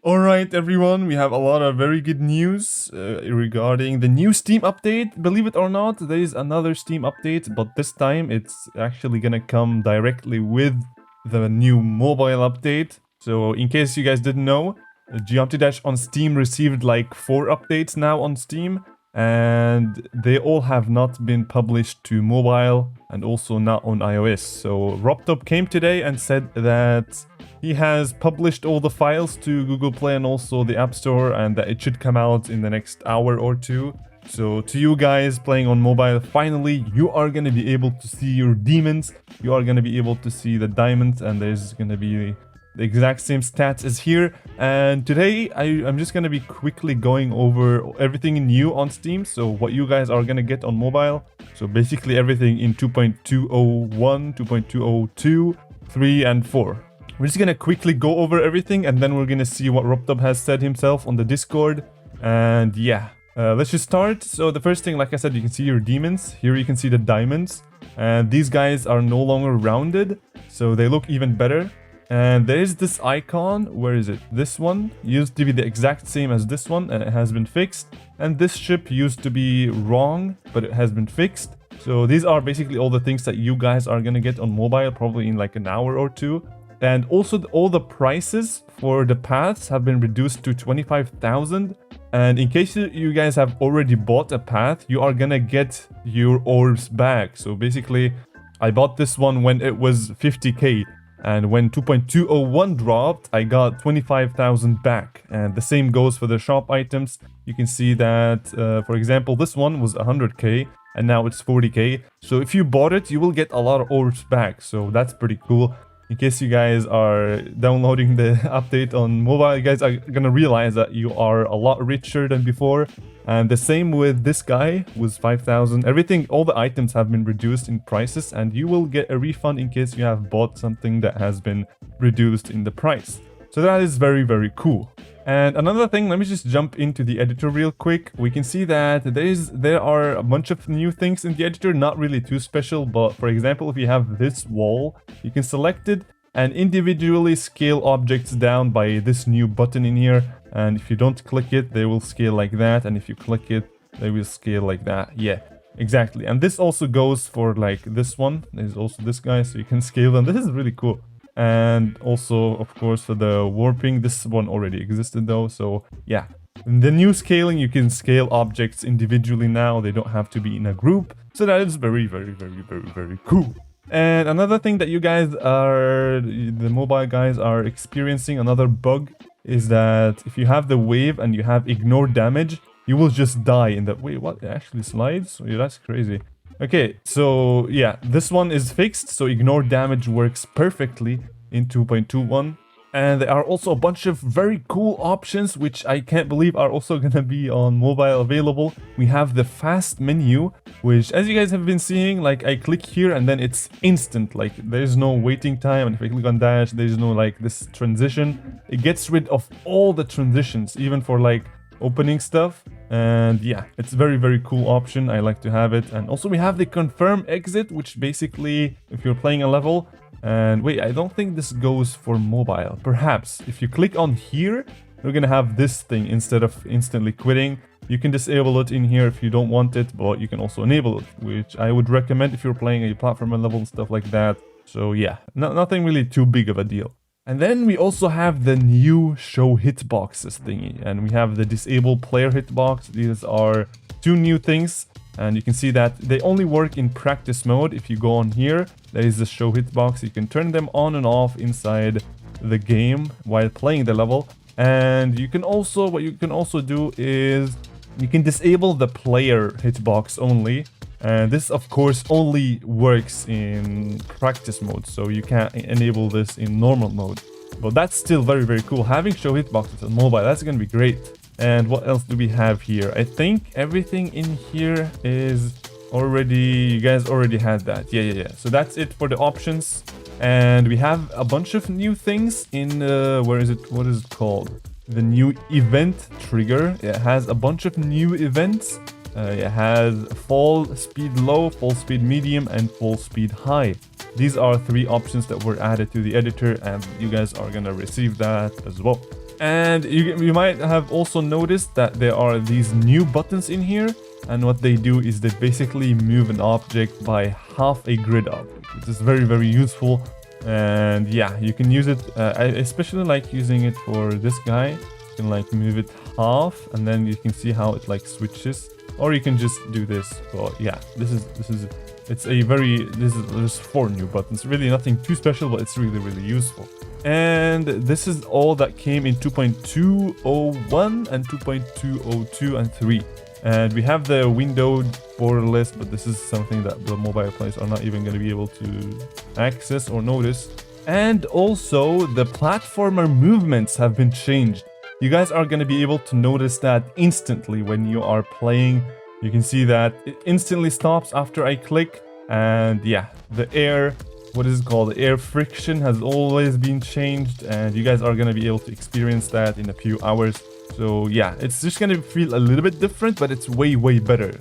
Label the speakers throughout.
Speaker 1: Alright everyone, we have a lot of very good news regarding the new Steam update. Believe it or not, there is another Steam update, but this time it's actually gonna come directly with the new mobile update. So in case you guys didn't know, Geometry Dash on Steam received like 4 updates now on Steam, and they all have not been published to mobile and also not on iOS. So RobTop came today and said that he has published all the files to Google Play and also the App Store, and that it should come out in the next hour or two. So to you guys playing on mobile, finally you are going to be able to see your demons, you are going to be able to see the diamonds, and there's going to be the exact same stats as here. And today I'm just going to be quickly going over everything new on Steam, so what you guys are going to get on mobile. So basically everything in 2.201, 2.202, 3 and 4. We're just gonna quickly go over everything, and then we're gonna see what RobTop has said himself on the Discord. And yeah, let's just start. So the first thing, like I said, you can see your demons. Here you can see the diamonds. And these guys are no longer rounded, so they look even better. And there's this icon, where is it? This one used to be the exact same as this one, and it has been fixed. And this ship used to be wrong, but it has been fixed. So these are basically all the things that you guys are gonna get on mobile, probably in like an hour or two. And also all the prices for the paths have been reduced to 25,000. And in case you guys have already bought a path, you are gonna get your orbs back. So basically, I bought this one when it was 50k. And when 2.201 dropped, I got 25,000 back. And the same goes for the shop items. You can see that, for example, this one was 100k. And now it's 40k. So if you bought it, you will get a lot of orbs back. So that's pretty cool. In case you guys are downloading the update on mobile, you guys are gonna realize that you are a lot richer than before. And the same with this guy, was 5,000. Everything, all the items have been reduced in prices, and you will get a refund in case you have bought something that has been reduced in the price. So that is very, very cool. And another thing, let me just jump into the editor real quick. We can see that there are a bunch of new things in the editor, not really too special, but for example, if you have this wall, you can select it and individually scale objects down by this new button in here. And if you don't click it, they will scale like that. And if you click it, they will scale like that. Yeah, exactly. And this also goes for like this one. There's also this guy, so you can scale them. This is really cool. And also, of course, for the warping, this one already existed though, so yeah. In the new scaling, you can scale objects individually now, they don't have to be in a group, so that is very, very, very, very, very cool. And another thing that you guys the mobile guys are experiencing, another bug, is that if you have the wave and you have ignore damage, you will just die in that. Wait, what? It actually slides? Yeah, that's crazy. Okay, so yeah, this one is fixed, so ignore damage works perfectly in 2.21. And there are also a bunch of very cool options, which I can't believe are also gonna be on mobile available. We have the fast menu, which, as you guys have been seeing, like I click here and then it's instant, like there's no waiting time. And if I click on dash, there's no like this transition. It gets rid of all the transitions, even for like opening stuff. And yeah, it's very, very cool option. I like to have it. And also we have the confirm exit, which basically, if you're playing a level, and wait, I don't think this goes for mobile. Perhaps if you click on here, you're gonna have this thing instead of instantly quitting. You can disable it in here if you don't want it, but you can also enable it, which I would recommend if you're playing a platformer level and stuff like that. So yeah, nothing really too big of a deal. And then we also have the new show hitboxes thingy, and we have the disable player hitbox. These are 2 new things, and you can see that they only work in practice mode. If you go on here, there is the show hitbox. You can turn them on and off inside the game while playing the level. And you can also, what you can also do is you can disable the player hitbox only. And this, of course, only works in practice mode, so you can't enable this in normal mode. But that's still very, very cool. Having show hitboxes on mobile, that's gonna be great. And what else do we have here? I think everything in here is already... You guys already had that. Yeah. So that's it for the options. And we have a bunch of new things in... where is it? What is it called? The new event trigger. It has a bunch of new events. It has fall speed low, full speed medium, and full speed high. These are 3 options that were added to the editor, and you guys are gonna receive that as well. And you might have also noticed that there are these new buttons in here, and what they do is they basically move an object by half a grid object, which is very, very useful. And yeah, you can use it. I especially like using it for this guy. You can like move it half, and then you can see how it like switches. Or you can just do this. But yeah, it's a very there's 4 new buttons. Really nothing too special, but it's really, really useful. And this is all that came in 2.201 and 2.202 and 3. And we have the windowed border list, but this is something that the mobile players are not even going to be able to access or notice. And also, the platformer movements have been changed. You guys are going to be able to notice that instantly when you are playing. You can see that it instantly stops after I click. And yeah, the air, what is it called? The air friction has always been changed. And you guys are going to be able to experience that in a few hours. So yeah, it's just gonna feel a little bit different, but it's way, way better.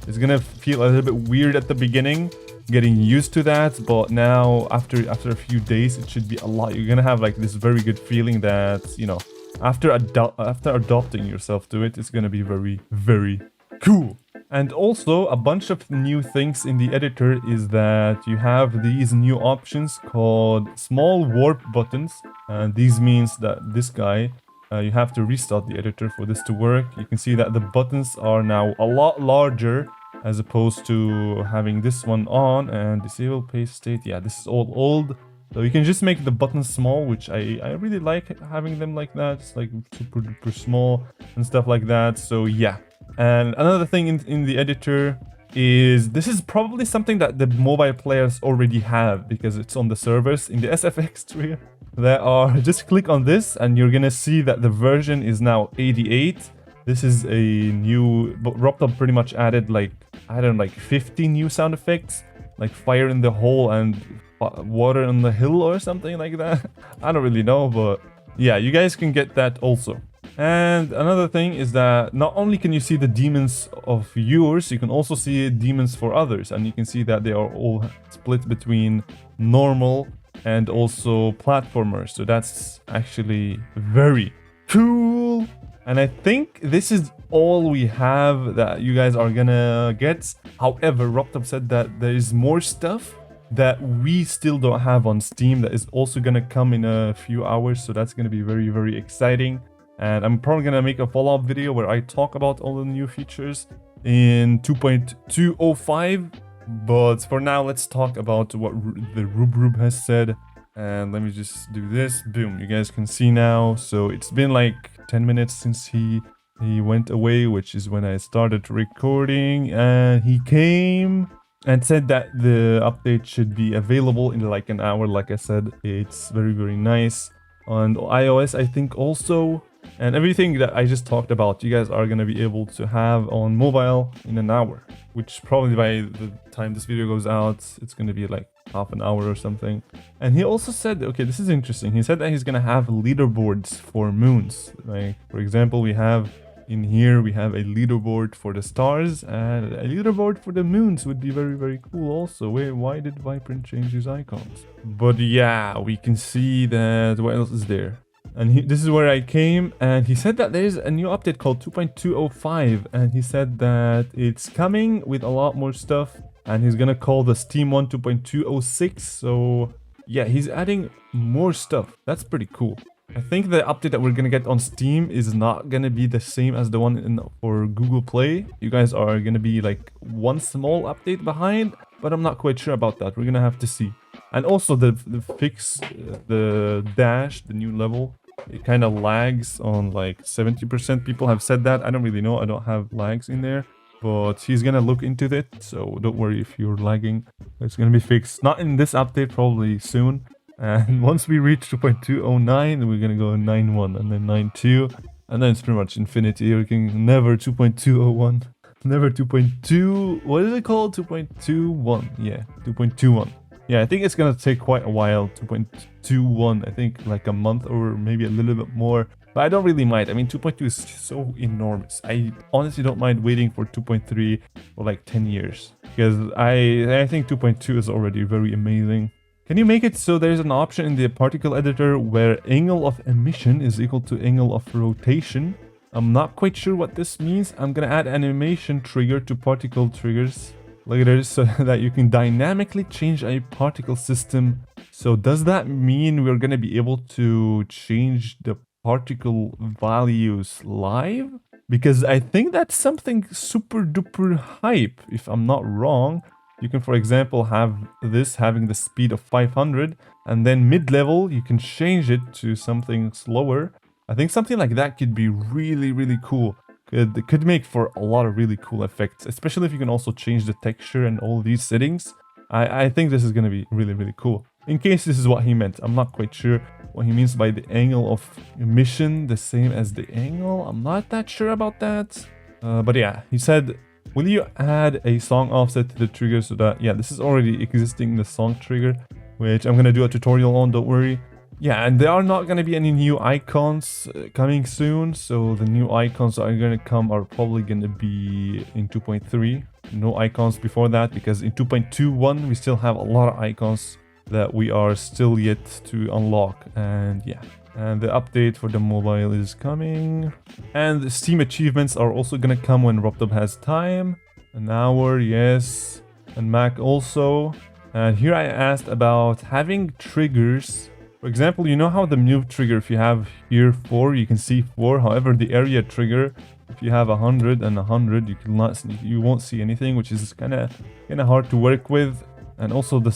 Speaker 1: It's gonna feel a little bit weird at the beginning, getting used to that, but now after a few days, it should be a lot. You're gonna have like this very good feeling that, you know, after adopting yourself to it, it's gonna be very, very cool. And also, a bunch of new things in the editor is that you have these new options called small warp buttons, and these means that this guy, you have to restart the editor for this to work. You can see that the buttons are now a lot larger as opposed to having this one on. And disable paste state, yeah, this is all old. So you can just make the buttons small, which I really like having them like that. It's like super duper small and stuff like that. So yeah. And another thing in the editor is this is probably something that the mobile players already have because it's on the servers in the SFX tree. There are, just click on this and you're gonna see that the version is now 88. This is a new, but RobTop pretty much added like, I don't know, like 50 new sound effects, like fire in the hole and water on the hill or something like that. I don't really know, but yeah, you guys can get that also. And another thing is that not only can you see the demons of yours, you can also see demons for others. And you can see that they are all split between normal and also platformers. So that's actually very cool. And I think this is all we have that you guys are gonna get. However, RobTop said that there is more stuff that we still don't have on Steam that is also gonna come in a few hours. So that's gonna be very, very exciting. And I'm probably gonna make a follow-up video where I talk about all the new features in 2.205. But for now, let's talk about what the Rub has said. And let me just do this. Boom, you guys can see now. So it's been like 10 minutes since he went away, which is when I started recording. And he came and said that the update should be available in like an hour. Like I said, it's very, very nice. On iOS, I think also. And everything that I just talked about, you guys are going to be able to have on mobile in an hour, which probably by the time this video goes out, it's going to be like half an hour or something. And he also said, okay, this is interesting. He said that he's going to have leaderboards for moons. Like, for example, we have in here, we have a leaderboard for the stars and a leaderboard for the moons would be very, very cool also. Why did Vibrant change his icons? But yeah, we can see that, what else is there? And this is where I came, and he said that there is a new update called 2.205, and he said that it's coming with a lot more stuff, and he's gonna call the Steam one 2.206. So yeah, he's adding more stuff. That's pretty cool. I think the update that we're gonna get on Steam is not gonna be the same as the one for Google Play. You guys are gonna be like one small update behind, but I'm not quite sure about that. We're gonna have to see. And also the fix, the dash, the new level, it kind of lags on like 70%. People have said that. I don't really know. I don't have lags in there. But he's gonna look into it. So don't worry if you're lagging. It's gonna be fixed. Not in this update, probably soon. And once we reach 2.209, we're gonna go 9.1 and then 9.2. And then it's pretty much infinity. We can never 2.201. Never 2.2. What is it called? 2.21. Yeah, 2.21. Yeah, I think it's gonna take quite a while, 2.21, I think like a month or maybe a little bit more. But I don't really mind. I mean, 2.2 is so enormous. I honestly don't mind waiting for 2.3 for like 10 years. Because I think 2.2 is already very amazing. Can you make it so there's an option in the particle editor where angle of emission is equal to angle of rotation? I'm not quite sure what this means. I'm gonna add animation trigger to particle triggers later so that you can dynamically change a particle system. So does that mean we're gonna be able to change the particle values live? Because I think that's something super duper hype, if I'm not wrong. You can, for example, have this having the speed of 500, and then mid-level you can change it to something slower. I think something like that could be really, really cool. It could make for a lot of really cool effects, especially if you can also change the texture and all these settings. I think this is going to be really, really cool. In case this is what he meant, I'm not quite sure what he means by the angle of emission, the same as the angle. I'm not that sure about that. But yeah, he said, will you add a song offset to the trigger so that, yeah, this is already existing, the song trigger, which I'm going to do a tutorial on, don't worry. Yeah, and there are not going to be any new icons coming soon, so the new icons that are going to come are probably going to be in 2.3. No icons before that, because in 2.21 we still have a lot of icons that we are still yet to unlock. And yeah, and the update for the mobile is coming. And the Steam achievements are also going to come when RobTop has time. An hour, yes. And Mac also. And here I asked about having triggers. For example, you know how the move trigger, if you have here 4, you can see 4. However, the area trigger, if you have 100 and 100, you won't see anything, which is kind of hard to work with. And also the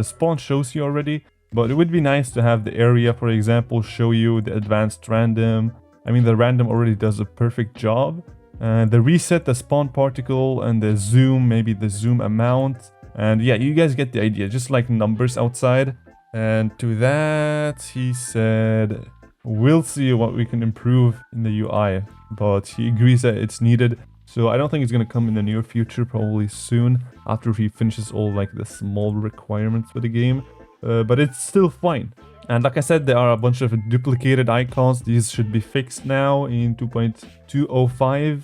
Speaker 1: spawn shows you already, but it would be nice to have the area, for example, show you the advanced random. I mean, the random already does a perfect job. The reset, the spawn particle, and the zoom, maybe the zoom amount. And yeah, you guys get the idea, just like numbers outside. And to that, he said, we'll see what we can improve in the UI, but he agrees that it's needed. So I don't think it's going to come in the near future, probably soon, after he finishes all like the small requirements for the game. But it's still fine. And like I said, there are a bunch of duplicated icons. These should be fixed now in 2.205.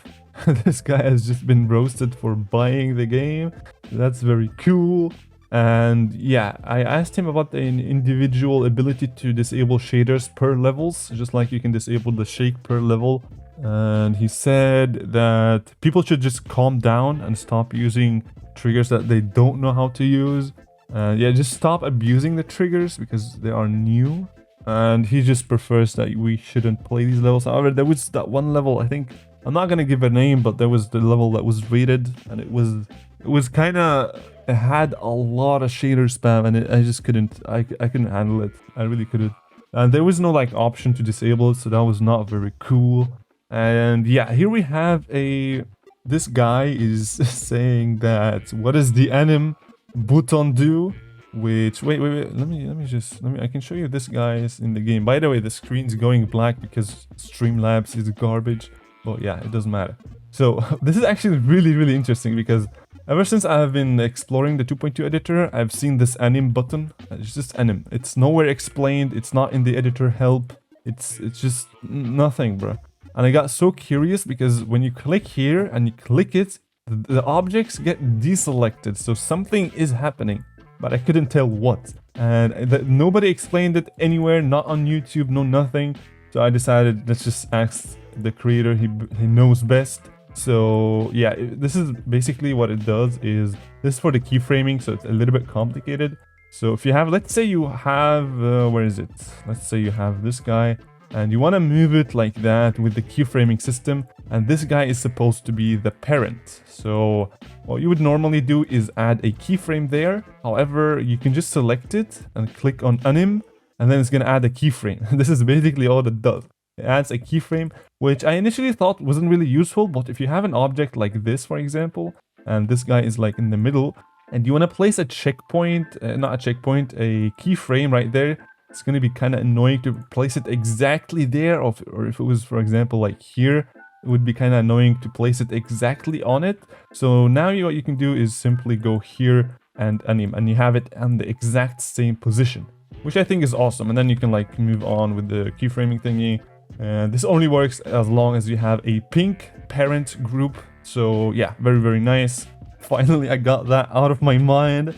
Speaker 1: This guy has just been roasted for buying the game. That's very cool. And yeah, I asked him about the individual ability to disable shaders per levels, just like you can disable the shake per level. And he said that people should just calm down and stop using triggers that they don't know how to use. Yeah, just stop abusing the triggers because they are new. And he just prefers that we shouldn't play these levels. However, there was that one level, I think, I'm not gonna give a name, but there was the level that was rated, and it was kind of, it had a lot of shader spam, and I just couldn't, I couldn't handle it. I really couldn't. And there was no like option to disable it, so that was not very cool. And yeah, here we have this guy is saying that, what does the anim button do? Which, wait, I can show you this guy is in the game. By the way, the screen's going black because Streamlabs is garbage. But yeah, it doesn't matter. So this is actually really, really interesting because ever since I have been exploring the 2.2 editor, I've seen this anim button. It's just anim. It's nowhere explained. It's not in the editor help. It's just nothing, bro. And I got so curious because when you click here and you click it, the objects get deselected. So something is happening, but I couldn't tell what. And nobody explained it anywhere, not on YouTube, no nothing. So I decided, let's just ask the creator, he knows best. So yeah, this is basically what it does is, this is for the keyframing, so it's a little bit complicated. So if you have, let's say you have, where is it? Let's say you have this guy, and you want to move it like that with the keyframing system, and this guy is supposed to be the parent. So what you would normally do is add a keyframe there. However, you can just select it and click on anim, and then it's going to add a keyframe. This is basically all it does. It adds a keyframe, which I initially thought wasn't really useful, but if you have an object like this, for example, and this guy is like in the middle, and you want to place a checkpoint, not a checkpoint, a keyframe right there, it's going to be kind of annoying to place it exactly there, or if it was, for example, like here, it would be kind of annoying to place it exactly on it. So now what you can do is simply go here and anim, and you have it on the exact same position, which I think is awesome. And then you can like move on with the keyframing thingy. And this only works as long as you have a pink parent group. So yeah, very, very nice. Finally, I got that out of my mind.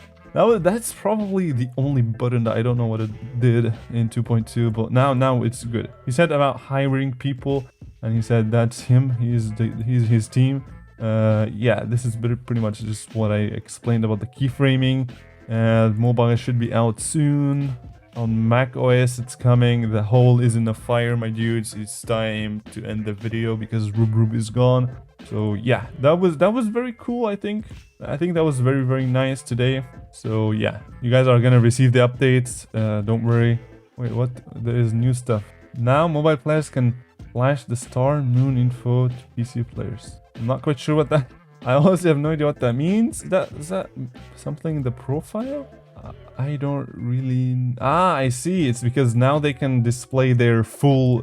Speaker 1: That's probably the only button that I don't know what it did in 2.2, but now it's good. He said about hiring people, and he said that's him. He's his team. Yeah, this is pretty much just what I explained about the keyframing. Mobile should be out soon. On Mac OS, it's coming. The hole is in the fire, my dudes. It's time to end the video because Rub is gone. So yeah, that was very cool. I think that was very nice today. So yeah, you guys are gonna receive the updates. Don't worry. Wait, what? There is new stuff now. Mobile players can flash the star moon info to PC players. I'm not quite sure what that. I honestly have no idea what that means. Is that something in the profile? I don't really. I see. It's because now they can display their full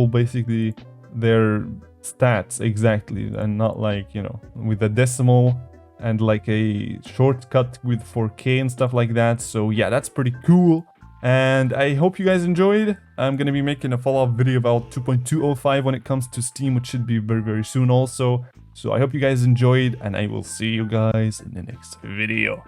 Speaker 1: basically their stats exactly, and not like, you know, with a decimal and like a shortcut with 4K and stuff like that. So yeah, that's pretty cool. And I hope you guys enjoyed. I'm gonna be making a follow-up video about 2.205 when it comes to Steam, which should be very soon also. So I hope you guys enjoyed, and I will see you guys in the next video.